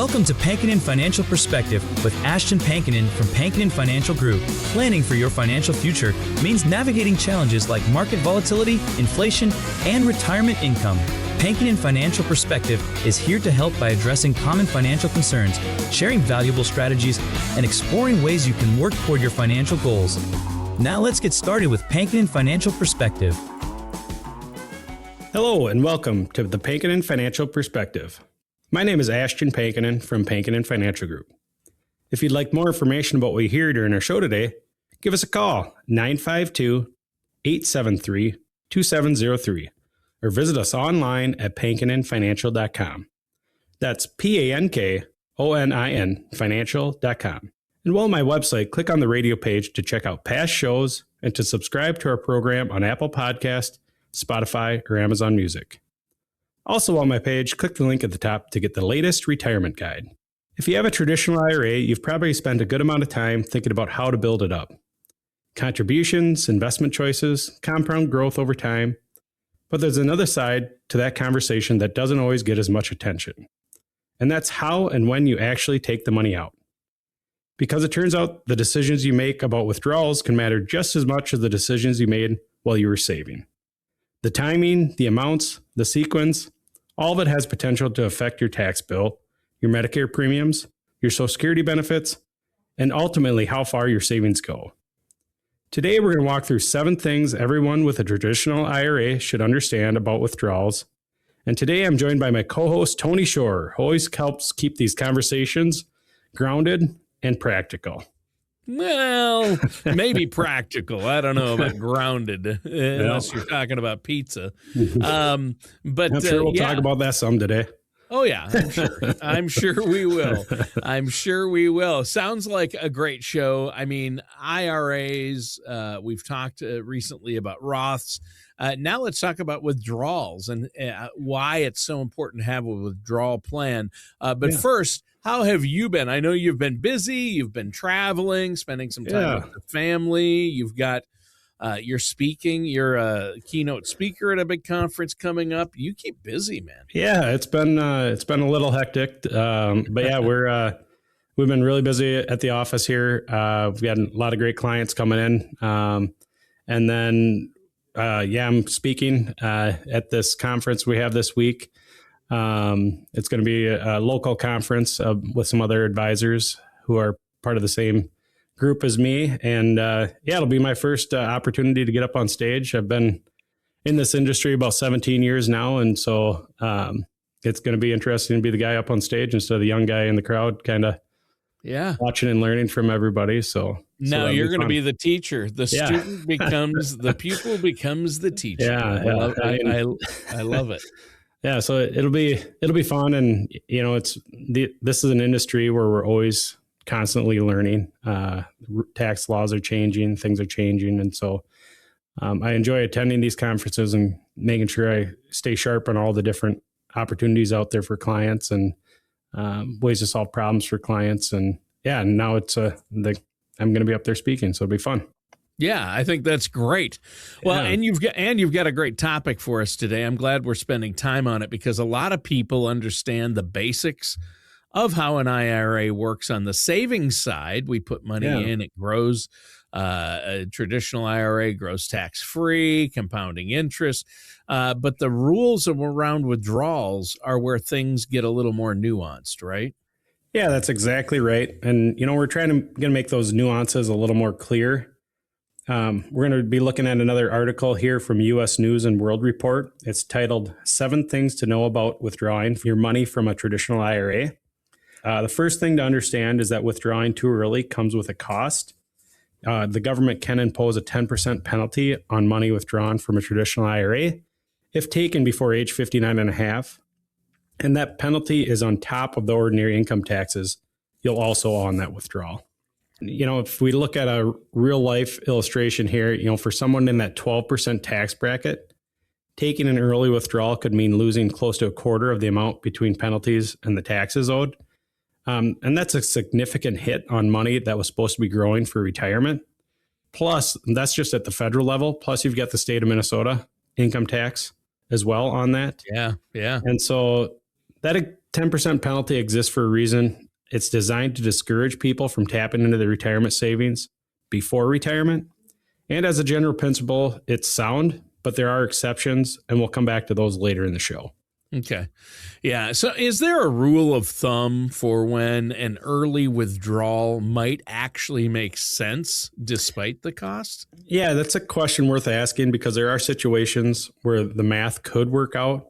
Welcome to Pankinen Financial Perspective with Ashton Pankinen from Pankinen Financial Group. Planning for your financial future means navigating challenges like market volatility, inflation, and retirement income. Pankinen Financial Perspective is here to help by addressing common financial concerns, sharing valuable strategies, and exploring ways you can work toward your financial goals. Now let's get started with Pankinen Financial Perspective. Hello and welcome to the Pankinen Financial Perspective. My name is Ashton Pankinen from Pankinen Financial Group. If you'd like more information about what we hear during our show today, give us a call, 952-873-2703, or visit us online at pankinenfinancial.com. That's PANKONIN financial.com. And while on my website, click on the radio page to check out past shows and to subscribe to our program on Apple Podcast, Spotify, or Amazon Music. Also on my page, click the link at the top to get the latest retirement guide. If you have a traditional IRA, you've probably spent a good amount of time thinking about how to build it up. Contributions, investment choices, compound growth over time. But there's another side to that conversation that doesn't always get as much attention. And that's how and when you actually take the money out. Because it turns out the decisions you make about withdrawals can matter just as much as the decisions you made while you were saving. The timing, the amounts, the sequence, all of it has potential to affect your tax bill, your Medicare premiums, your Social Security benefits, and ultimately how far your savings go. Today, we're going to walk through 7 things everyone with a traditional IRA should understand about withdrawals. And today, I'm joined by my co-host, Tony Shore, who always helps keep these conversations grounded and practical. Well, maybe practical. I don't know about grounded, unless you're talking about pizza. But I'm sure we'll talk about that some today. Oh, yeah, I'm sure. I'm sure we will. I'm sure we will. Sounds like a great show. I mean, IRAs, we've talked recently about Roths. Now let's talk about withdrawals and why it's so important to have a withdrawal plan. First, how have you been? I know you've been busy. You've been traveling, spending some time with the family. You've got, you're speaking. You're a keynote speaker at a big conference coming up. You keep busy, man. Yeah, it's been a little hectic, but yeah, we've been really busy at the office here. We've got a lot of great clients coming in, and then I'm speaking at this conference we have this week. It's going to be a local conference with some other advisors who are part of the same group as me. And it'll be my first opportunity to get up on stage. I've been in this industry about 17 years now. And so it's going to be interesting to be the guy up on stage instead of the young guy in the crowd, kind of watching and learning from everybody. So now you're going to be the teacher. The student becomes, the pupil becomes the teacher. I love it. Yeah, so it'll be fun, and this is an industry where we're always constantly learning. Tax laws are changing, things are changing, and so I enjoy attending these conferences and making sure I stay sharp on all the different opportunities out there for clients and ways to solve problems for clients. And now it's I'm going to be up there speaking, so it'll be fun. Yeah, I think that's great. Well, and you've got a great topic for us today. I'm glad we're spending time on it because a lot of people understand the basics of how an IRA works on the savings side. We put money in, it grows. A traditional IRA grows tax-free, compounding interest. But the rules around withdrawals are where things get a little more nuanced, right? Yeah, that's exactly right. And, we're going to make those nuances a little more clear. We're going to be looking at another article here from U.S. News and World Report. It's titled 7 Things to Know About Withdrawing Your Money from a Traditional IRA. The first thing to understand is that withdrawing too early comes with a cost. The government can impose a 10% penalty on money withdrawn from a traditional IRA if taken before age 59 and a half. And that penalty is on top of the ordinary income taxes you'll also owe on that withdrawal. If we look at a real life illustration here, for someone in that 12% tax bracket, taking an early withdrawal could mean losing close to a quarter of the amount between penalties and the taxes owed. And that's a significant hit on money that was supposed to be growing for retirement. Plus, that's just at the federal level. Plus, you've got the state of Minnesota income tax as well on that. Yeah. And so that 10% penalty exists for a reason. It's designed to discourage people from tapping into their retirement savings before retirement. And as a general principle, it's sound, but there are exceptions, and we'll come back to those later in the show. Okay. Yeah. So is there a rule of thumb for when an early withdrawal might actually make sense despite the cost? Yeah, that's a question worth asking because there are situations where the math could work out,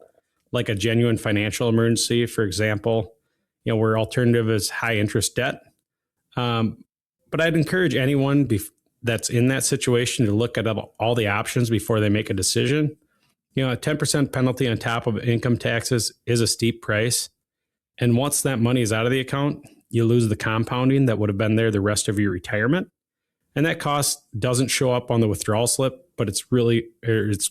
like a genuine financial emergency, for example, where alternative is high interest debt. But I'd encourage anyone that's in that situation to look at all the options before they make a decision. A 10% penalty on top of income taxes is a steep price. And once that money is out of the account, you lose the compounding that would have been there the rest of your retirement. And that cost doesn't show up on the withdrawal slip, but it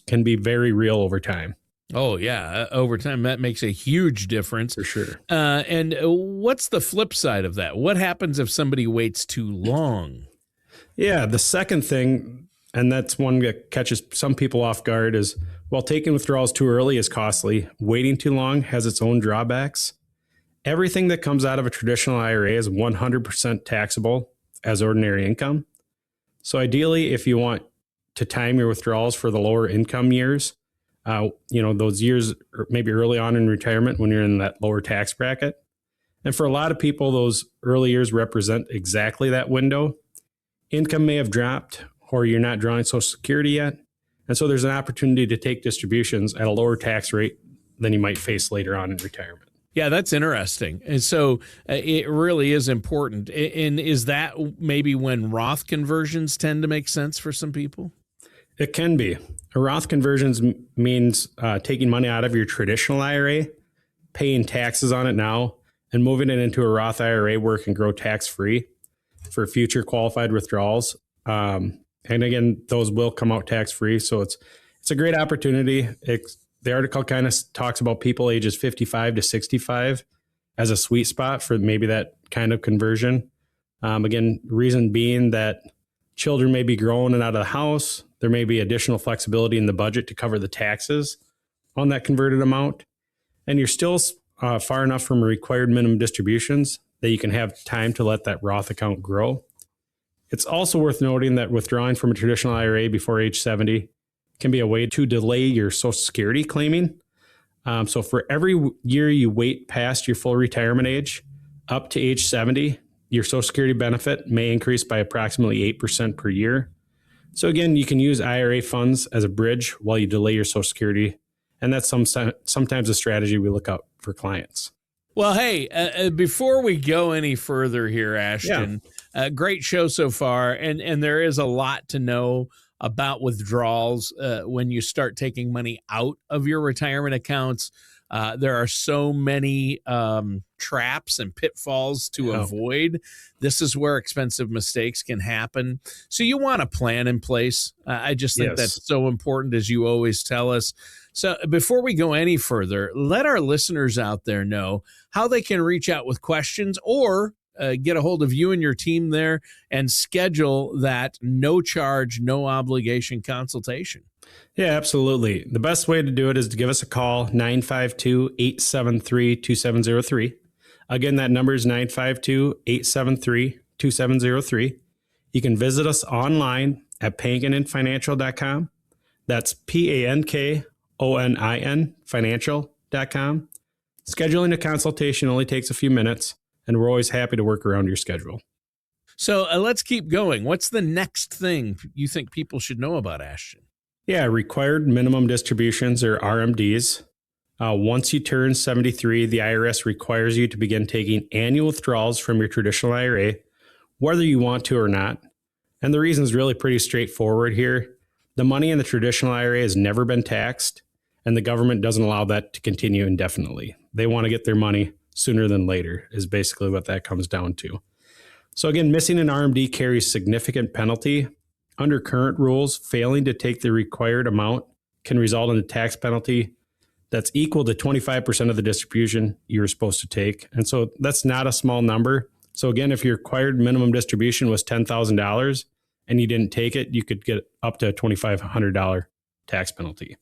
can be very real over time. Oh, yeah. Over time, that makes a huge difference. For sure. And what's the flip side of that? What happens if somebody waits too long? Yeah, the second thing, and that's one that catches some people off guard, is while taking withdrawals too early is costly, waiting too long has its own drawbacks. Everything that comes out of a traditional IRA is 100% taxable as ordinary income. So ideally, if you want to time your withdrawals for the lower income years, those years maybe early on in retirement when you're in that lower tax bracket. And for a lot of people, those early years represent exactly that window. Income may have dropped, or you're not drawing Social Security yet. And so there's an opportunity to take distributions at a lower tax rate than you might face later on in retirement. Yeah, that's interesting. And so it really is important. And is that maybe when Roth conversions tend to make sense for some people? It can be. A Roth conversions means taking money out of your traditional IRA, paying taxes on it now, and moving it into a Roth IRA where it can grow tax-free for future qualified withdrawals. And again, those will come out tax-free. So it's a great opportunity. The article kind of talks about people ages 55 to 65 as a sweet spot for maybe that kind of conversion. Again, reason being that children may be growing and out of the house. There may be additional flexibility in the budget to cover the taxes on that converted amount. And you're still far enough from required minimum distributions that you can have time to let that Roth account grow. It's also worth noting that withdrawing from a traditional IRA before age 70 can be a way to delay your Social Security claiming. So for every year you wait past your full retirement age up to age 70, your Social Security benefit may increase by approximately 8% per year. So again, you can use IRA funds as a bridge while you delay your Social Security. And that's sometimes a strategy we look up for clients. Well, hey, before we go any further here, Ashton, great show so far. And there is a lot to know about withdrawals when you start taking money out of your retirement accounts. There are so many traps and pitfalls to avoid. This is where expensive mistakes can happen. So you want a plan in place. I just think that's so important, as you always tell us. So before we go any further, let our listeners out there know how they can reach out with questions or get a hold of you and your team there and schedule that no charge, no obligation consultation. Yeah, absolutely. The best way to do it is to give us a call, 952-873-2703. Again, that number is 952-873-2703. You can visit us online at pankininfinancial.com. That's PANKONIN financial.com. Scheduling a consultation only takes a few minutes, and we're always happy to work around your schedule. So let's keep going. What's the next thing you think people should know about Ashton? Yeah, required minimum distributions, or RMDs. Once you turn 73, the IRS requires you to begin taking annual withdrawals from your traditional IRA, whether you want to or not. And the reason is really pretty straightforward here. The money in the traditional IRA has never been taxed, and the government doesn't allow that to continue indefinitely. They want to get their money sooner than later, is basically what that comes down to. So again, missing an RMD carries significant penalty. Under current rules, failing to take the required amount can result in a tax penalty that's equal to 25% of the distribution you were supposed to take. And so that's not a small number. So again, if your required minimum distribution was $10,000 and you didn't take it, you could get up to a $2,500 tax penalty.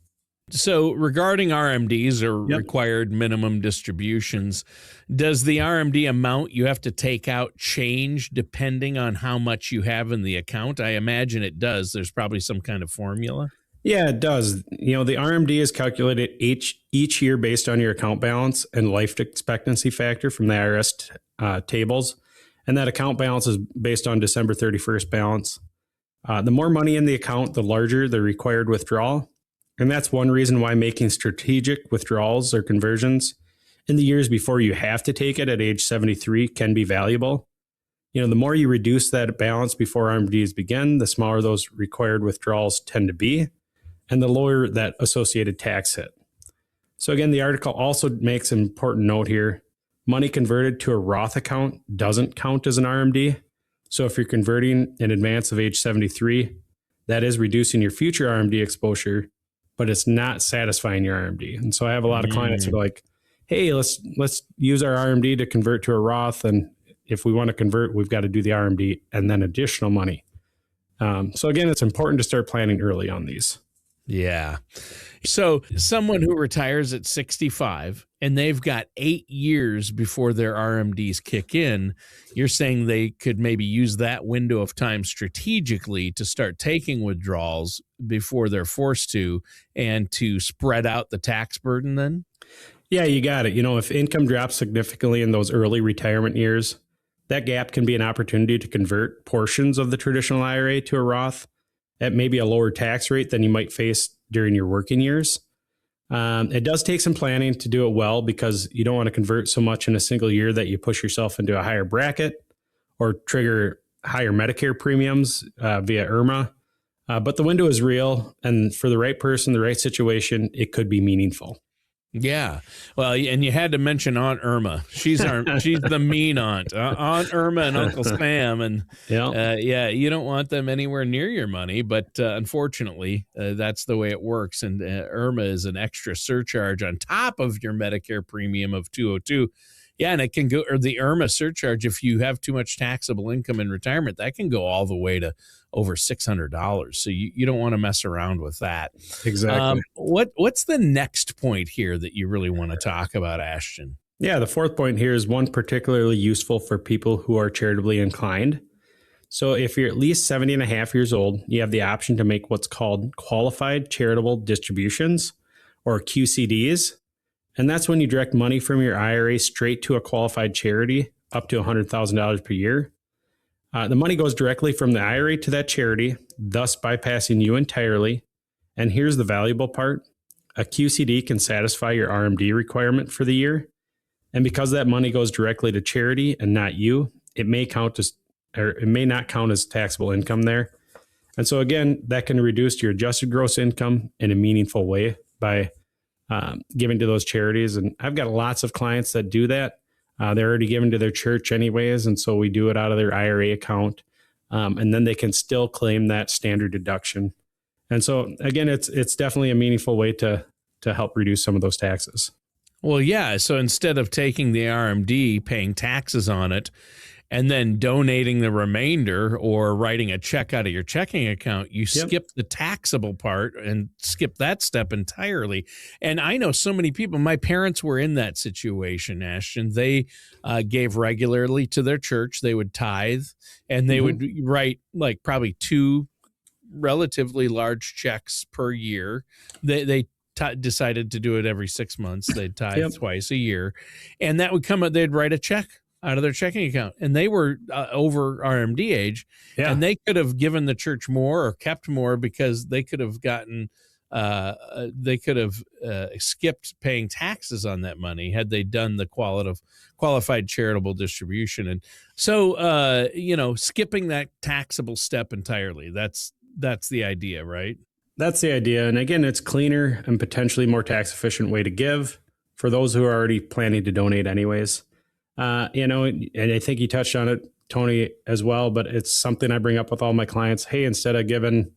So regarding RMDs or Yep. required minimum distributions, does the RMD amount you have to take out change depending on how much you have in the account? I imagine it does. There's probably some kind of formula. Yeah, it does. The RMD is calculated each year based on your account balance and life expectancy factor from the IRS tables. And that account balance is based on December 31st balance. The more money in the account, the larger the required withdrawal. And that's one reason why making strategic withdrawals or conversions in the years before you have to take it at age 73 can be valuable. The more you reduce that balance before RMDs begin, the smaller those required withdrawals tend to be, and the lower that associated tax hit. So again, the article also makes an important note here. Money converted to a Roth account doesn't count as an RMD. So if you're converting in advance of age 73, that is reducing your future RMD exposure, but it's not satisfying your RMD. And so I have a lot of clients who are like, hey, let's use our RMD to convert to a Roth. And if we want to convert, we've got to do the RMD and then additional money. So again, it's important to start planning early on these. Yeah. So someone who retires at 65 and they've got 8 years before their RMDs kick in, you're saying they could maybe use that window of time strategically to start taking withdrawals before they're forced to, and to spread out the tax burden then? Yeah, you got it. If income drops significantly in those early retirement years, that gap can be an opportunity to convert portions of the traditional IRA to a Roth at maybe a lower tax rate than you might face during your working years. It does take some planning to do it well, because you don't want to convert so much in a single year that you push yourself into a higher bracket or trigger higher Medicare premiums via IRMA. But the window is real, and for the right person, the right situation, it could be meaningful. Yeah. Well, and you had to mention Aunt Irma. She's the mean aunt. Aunt Irma and Uncle Sam. And you don't want them anywhere near your money. But unfortunately, that's the way it works. And Irma is an extra surcharge on top of your Medicare premium of $202. Yeah, and it can go, or the IRMA surcharge, if you have too much taxable income in retirement, that can go all the way to over $600. So you don't want to mess around with that. Exactly. What's the next point here that you really want to talk about, Ashton? Yeah, the fourth point here is one particularly useful for people who are charitably inclined. So if you're at least 70 and a half years old, you have the option to make what's called qualified charitable distributions, or QCDs. And that's when you direct money from your IRA straight to a qualified charity up to $100,000 per year. The money goes directly from the IRA to that charity, thus bypassing you entirely. And here's the valuable part. A QCD can satisfy your RMD requirement for the year. And because that money goes directly to charity and not you, it may not count as taxable income there. And so again, that can reduce your adjusted gross income in a meaningful way by giving to those charities. And I've got lots of clients that do that. They're already given to their church anyways. And so we do it out of their IRA account. And then they can still claim that standard deduction. And so again, it's definitely a meaningful way to help reduce some of those taxes. Well, yeah. So instead of taking the RMD, paying taxes on it, and then donating the remainder or writing a check out of your checking account, you skip the taxable part and skip that step entirely. And I know so many people, my parents were in that situation, Ashton. They gave regularly to their church. They would tithe, and they would write like probably 2 relatively large checks per year. They decided to do it every 6 months. They'd tithe twice a year, and that would come out, they'd write a check out of their checking account, and they were over RMD age, and they could have given the church more or kept more because they could have gotten, skipped paying taxes on that money had they done the qualified charitable distribution. And so, skipping that taxable step entirely, that's the idea, right? That's the idea. And again, it's cleaner and potentially more tax efficient way to give for those who are already planning to donate anyways. And I think you touched on it, Tony, as well, but it's something I bring up with all my clients. Hey, instead of giving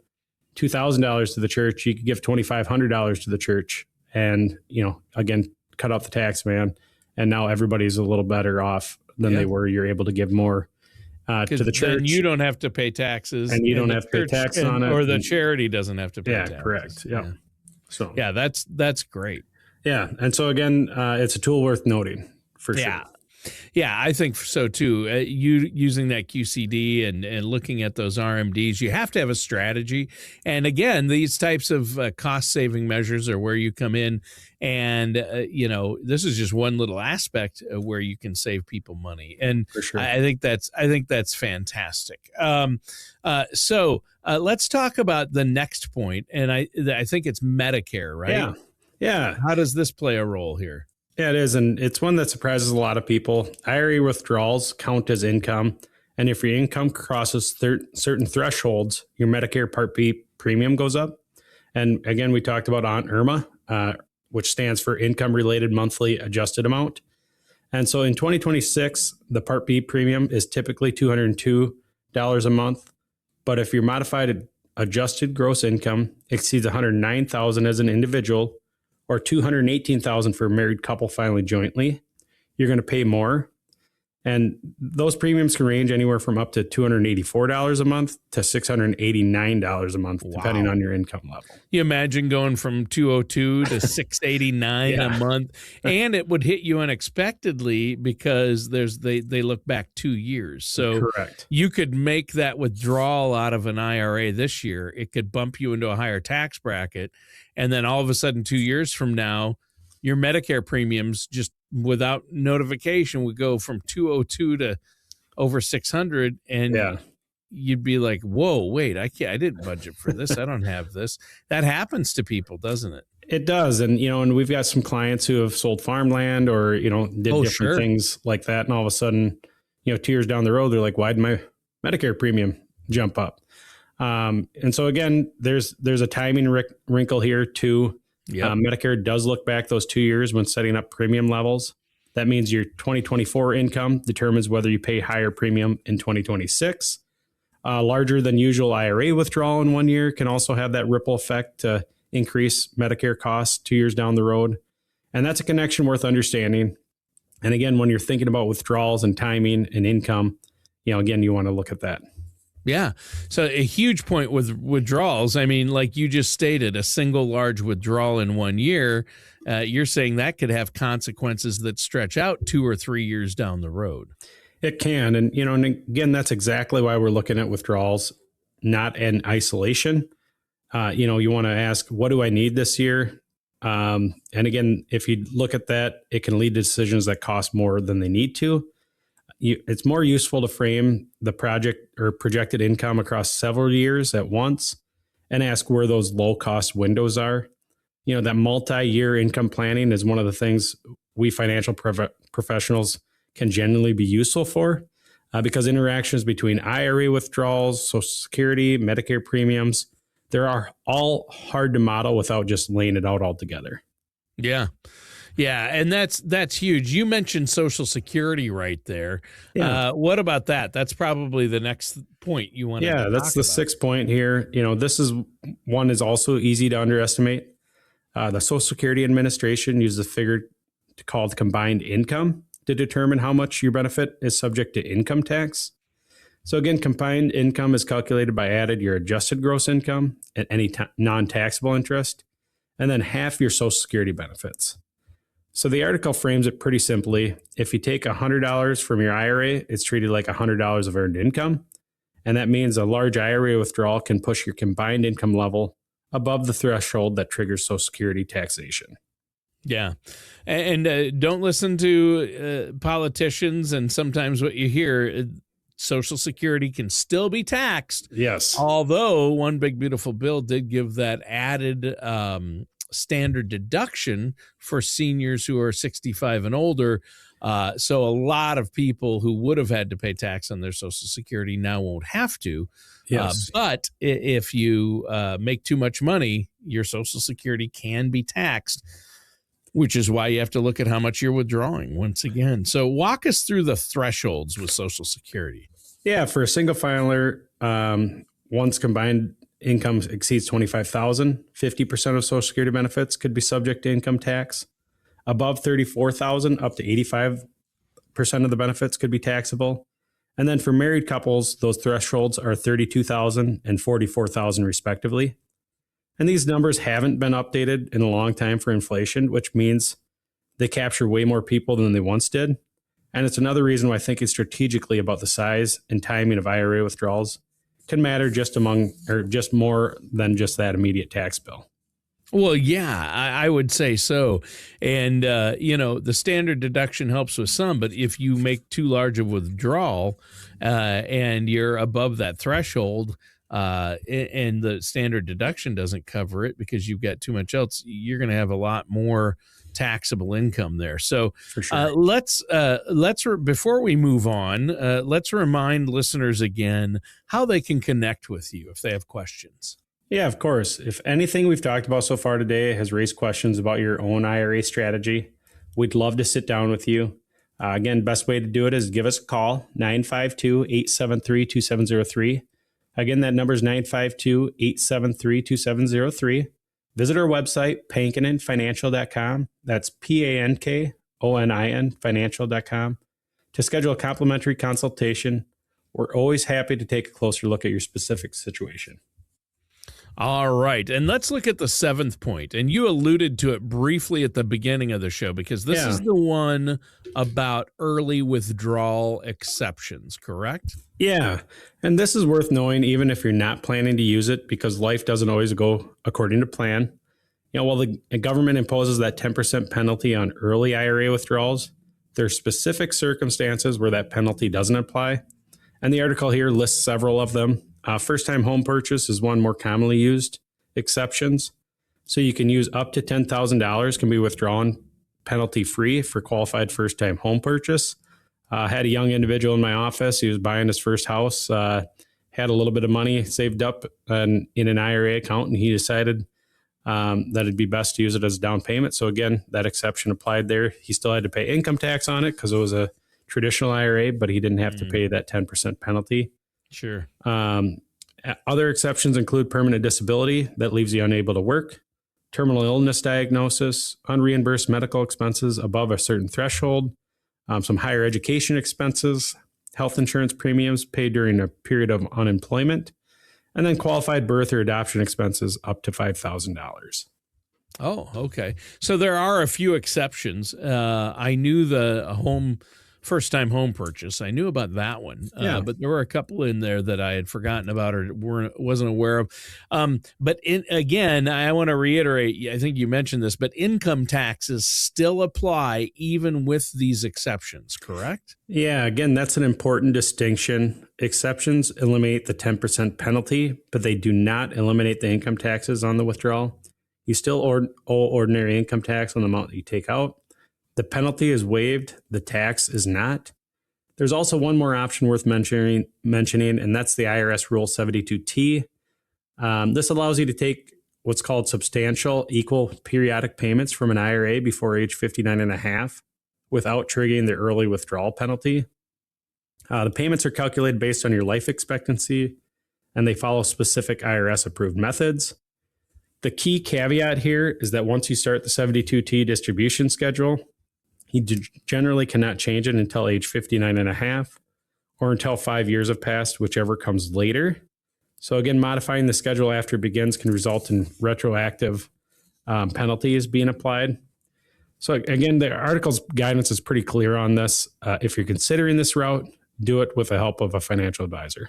$2,000 to the church, you could give $2,500 to the church and, again, cut off the tax man. And now everybody's a little better off than they were. You're able to give more to the church. You don't have to pay taxes. And you don't have to pay tax on it. Or the charity doesn't have to pay taxes. Correct. Yeah. So Yeah, that's great. yeah. And so again, it's a tool worth noting for sure. Yeah, I think so too. You using that QCD and looking at those RMDs, you have to have a strategy. And again, these types of cost saving measures are where you come in, and this is just one little aspect where you can save people money. And For sure. I think that's fantastic. So let's talk about the next point, and I think it's Medicare, right? Yeah. How does this play a role here? Yeah, it is. And it's one that surprises a lot of people. IRA withdrawals count as income. And if your income crosses certain thresholds, your Medicare Part B premium goes up. And again, we talked about Aunt Irma, which stands for Income Related Monthly Adjusted Amount. And so in 2026, the Part B premium is typically $202 a month. But if your modified adjusted gross income exceeds $109,000 as an individual, or $218,000 for a married couple filing jointly, you're going to pay more. And those premiums can range anywhere from up to $284 a month to $689 a month, depending on your income level. You imagine going from 202 to 689 a month, and it would hit you unexpectedly because they look back 2 years. So correct. You could make that withdrawal out of an IRA this year. It could bump you into a higher tax bracket. And then all of a sudden, 2 years from now, your Medicare premiums just without notification would go from 202 to over 600. And you'd be like, whoa, wait, I didn't budget for this. I don't have this. That happens to people, doesn't it? It does. And, and we've got some clients who have sold farmland or, did different things like that. And all of a sudden, 2 years down the road, they're like, why'd my Medicare premium jump up? And so again, there's a timing wrinkle here too. Medicare does look back those 2 years when setting up premium levels. That means your 2024 income determines whether you pay higher premium in 2026. Larger than usual IRA withdrawal in 1 year can also have that ripple effect to increase Medicare costs 2 years down the road. And that's a connection worth understanding. And again, when you're thinking about withdrawals and timing and income, again, you want to look at that. Yeah. So a huge point with withdrawals. I mean, like you just stated, a single large withdrawal in 1 year, you're saying that could have consequences that stretch out 2 or 3 years down the road. It can. And, and again, that's exactly why we're looking at withdrawals, not in isolation. You want to ask, what do I need this year? And again, if you look at that, it can lead to decisions that cost more than they need to. It's more useful to frame the project or projected income across several years at once and ask where those low cost windows are. That multi-year income planning is one of the things we financial professionals can generally be useful for because interactions between IRA withdrawals, Social Security, Medicare premiums, they're all hard to model without just laying it out altogether. Yeah. Yeah, and that's huge. You mentioned Social Security right there. Yeah. What about that? That's probably the next point you want to talk about. Yeah, that's the 6th point here. This is one is also easy to underestimate. The Social Security Administration uses a figure called combined income to determine how much your benefit is subject to income tax. So again, combined income is calculated by adding your adjusted gross income and any non-taxable interest, and then half your Social Security benefits. So the article frames it pretty simply. If you take $100 from your IRA, it's treated like $100 of earned income. And that means a large IRA withdrawal can push your combined income level above the threshold that triggers Social Security taxation. Yeah. And don't listen to politicians and sometimes what you hear, Social Security can still be taxed. Yes. Although one big beautiful bill did give that added standard deduction for seniors who are 65 and older. So a lot of people who would have had to pay tax on their Social Security now won't have to. Yes. But if you make too much money, your Social Security can be taxed, which is why you have to look at how much you're withdrawing once again. So walk us through the thresholds with Social Security. Yeah, for a single filer, once combined income exceeds $25,000, 50% of Social Security benefits could be subject to income tax. Above $34,000, up to 85% of the benefits could be taxable. And then for married couples, those thresholds are $32,000 and $44,000 respectively. And these numbers haven't been updated in a long time for inflation, which means they capture way more people than they once did. And it's another reason why thinking strategically about the size and timing of IRA withdrawals can matter just more than just that immediate tax bill. Well, yeah, I would say so. And, the standard deduction helps with some, but if you make too large of withdrawal and you're above that threshold and the standard deduction doesn't cover it because you've got too much else, you're going to have a lot more taxable income there. So For sure. let's before we move on, let's remind listeners again how they can connect with you if they have questions. Yeah, of course. If anything we've talked about so far today has raised questions about your own IRA strategy, we'd love to sit down with you. Again, best way to do it is give us a call, 952-873-2703. Again, that number is 952-873-2703. Visit our website, pankoninfinancial.com. That's PANKONIN financial.com to schedule a complimentary consultation. We're always happy to take a closer look at your specific situation. All right. And let's look at the seventh point. And you alluded to it briefly at the beginning of the show because this is the one about early withdrawal exceptions, correct? Yeah. And this is worth knowing even if you're not planning to use it because life doesn't always go according to plan. While the government imposes that 10% penalty on early IRA withdrawals, there are specific circumstances where that penalty doesn't apply. And the article here lists several of them. First-time home purchase is one more commonly used exceptions. So you can use up to $10,000 can be withdrawn penalty-free for qualified first-time home purchase. I had a young individual in my office. He was buying his first house, had a little bit of money saved up in an IRA account, and he decided that it'd be best to use it as a down payment. So again, that exception applied there. He still had to pay income tax on it because it was a traditional IRA, but he didn't have to pay that 10% penalty. Sure. Other exceptions include permanent disability that leaves you unable to work, terminal illness diagnosis, unreimbursed medical expenses above a certain threshold, some higher education expenses, health insurance premiums paid during a period of unemployment, and then qualified birth or adoption expenses up to $5,000. Oh, okay. So there are a few exceptions. I knew the first-time home purchase. I knew about that one, but there were a couple in there that I had forgotten about or wasn't aware of. But again, I want to reiterate, I think you mentioned this, but income taxes still apply even with these exceptions, correct? Yeah, again, that's an important distinction. Exceptions eliminate the 10% penalty, but they do not eliminate the income taxes on the withdrawal. You still owe ordinary income tax on the amount that you take out. The penalty is waived. The tax is not. There's also one more option worth mentioning, and that's the IRS Rule 72T. This allows you to take what's called substantial equal periodic payments from an IRA before age 59 and a half without triggering the early withdrawal penalty. The payments are calculated based on your life expectancy, and they follow specific IRS-approved methods. The key caveat here is that once you start the 72T distribution schedule, you generally cannot change it until age 59 and a half or until 5 years have passed, whichever comes later. So again, modifying the schedule after it begins can result in retroactive penalties being applied. So again, the article's guidance is pretty clear on this. If you're considering this route, do it with the help of a financial advisor.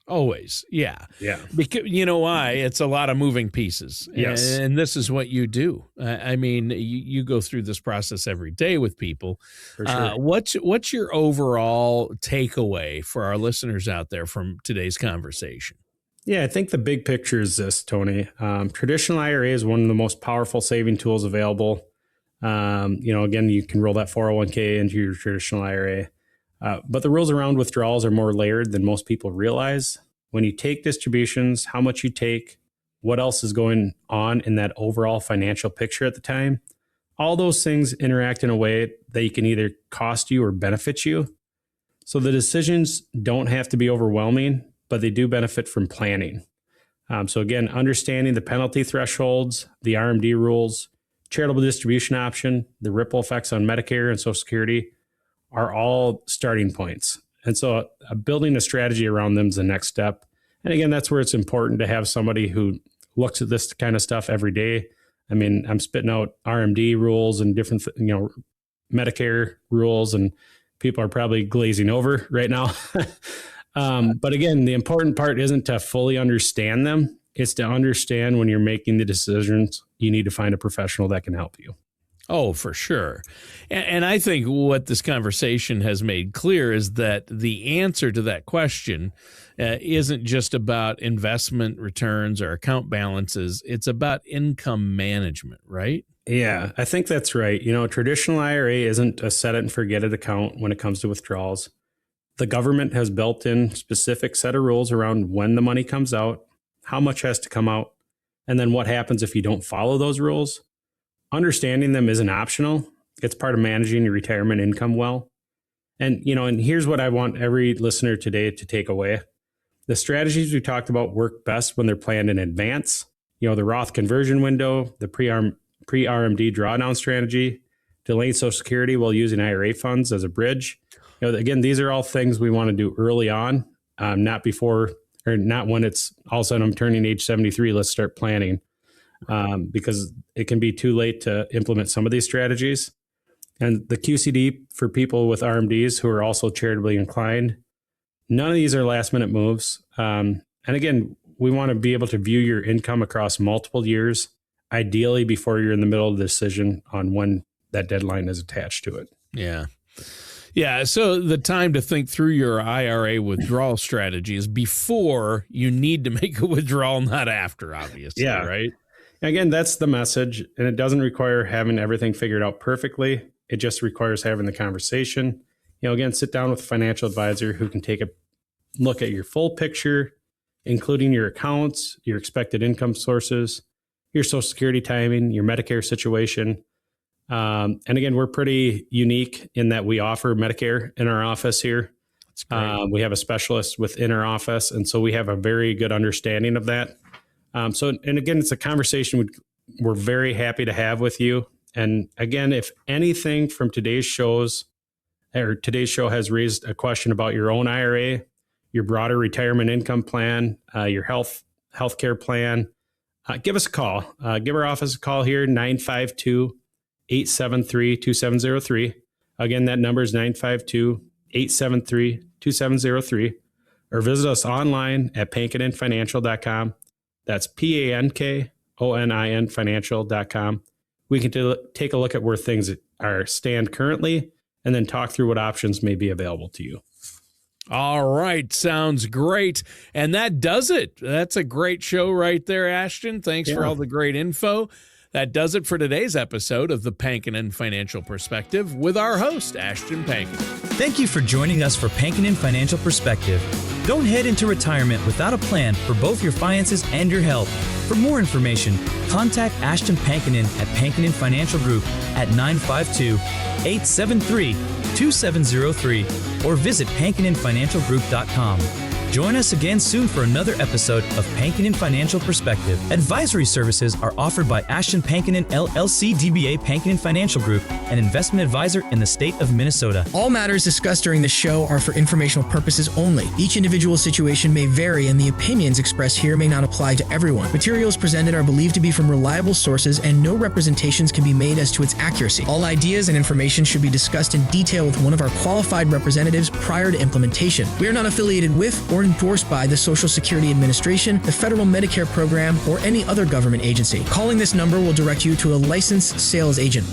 Always. Yeah. Yeah. Because you know why? It's a lot of moving pieces. Yes. And this is what you do. I mean, you go through this process every day with people. For sure. What's your overall takeaway for our listeners out there from today's conversation? Yeah, I think the big picture is this, Tony. Traditional IRA is one of the most powerful saving tools available. Again, you can roll that 401k into your traditional IRA. But the rules around withdrawals are more layered than most people realize. When you take distributions, how much you take, what else is going on in that overall financial picture at the time, all those things interact in a way that you can either cost you or benefit you. So the decisions don't have to be overwhelming, but they do benefit from planning. So again, understanding the penalty thresholds, the RMD rules, charitable distribution option, the ripple effects on Medicare and Social Security are all starting points. And so building a strategy around them is the next step. And again, that's where it's important to have somebody who looks at this kind of stuff every day. I mean, I'm spitting out RMD rules and different, Medicare rules, and people are probably glazing over right now. But again, the important part isn't to fully understand them. It's to understand when you're making the decisions, you need to find a professional that can help you. Oh, for sure. And I think what this conversation has made clear is that the answer to that question isn't just about investment returns or account balances. It's about income management, right? Yeah, I think that's right. A traditional IRA isn't a set it and forget it account when it comes to withdrawals. The government has built in specific set of rules around when the money comes out, how much has to come out, and then what happens if you don't follow those rules. Understanding them isn't optional. It's part of managing your retirement income well. And here's what I want every listener today to take away. The strategies we talked about work best when they're planned in advance. The Roth conversion window, the pre-RMD drawdown strategy, delaying Social Security while using IRA funds as a bridge. Again, these are all things we want to do early on, not before, or not when it's all of a sudden I'm turning age 73, let's start planning. Because it can be too late to implement some of these strategies. And the QCD for people with RMDs who are also charitably inclined, none of these are last minute moves. And again, we want to be able to view your income across multiple years, ideally before you're in the middle of the decision on when that deadline is attached to it. Yeah. Yeah. So the time to think through your IRA withdrawal strategy is before you need to make a withdrawal, not after, obviously. Yeah. Right. Again, that's the message, and it doesn't require having everything figured out perfectly. It just requires having the conversation. Again, sit down with a financial advisor who can take a look at your full picture, including your accounts, your expected income sources, your Social Security timing, your Medicare situation. And again, we're pretty unique in that we offer Medicare in our office here. That's great. We have a specialist within our office, and so we have a very good understanding of that. And again, it's a conversation we're very happy to have with you. And again, if anything from today's show has raised a question about your own IRA, your broader retirement income plan, your healthcare plan, give us a call. Give our office a call here, 952-873-2703. Again, that number is 952-873-2703. Or visit us online at pankininfinancial.com. That's PANKONIN financial.com. We can take a look at where things stand currently and then talk through what options may be available to you. All right. Sounds great. And that does it. That's a great show right there, Ashton. Thanks for all the great info. That does it for today's episode of the Pankinen Financial Perspective with our host, Ashton Pankinen. Thank you for joining us for Pankinen Financial Perspective. Don't head into retirement without a plan for both your finances and your health. For more information, contact Ashton Pankinen at Pankinen Financial Group at 952-873-2703 or visit pankininfinancialgroup.com. Join us again soon for another episode of Pankinen Financial Perspective. Advisory services are offered by Ashton Pankinen LLC DBA Pankinen Financial Group, an investment advisor in the state of Minnesota. All matters discussed during the show are for informational purposes only. Each individual situation may vary, and the opinions expressed here may not apply to everyone. Materials presented are believed to be from reliable sources, and no representations can be made as to its accuracy. All ideas and information should be discussed in detail with one of our qualified representatives prior to implementation. We are not affiliated with or endorsed by the Social Security Administration, the Federal Medicare Program, or any other government agency. Calling this number will direct you to a licensed sales agent.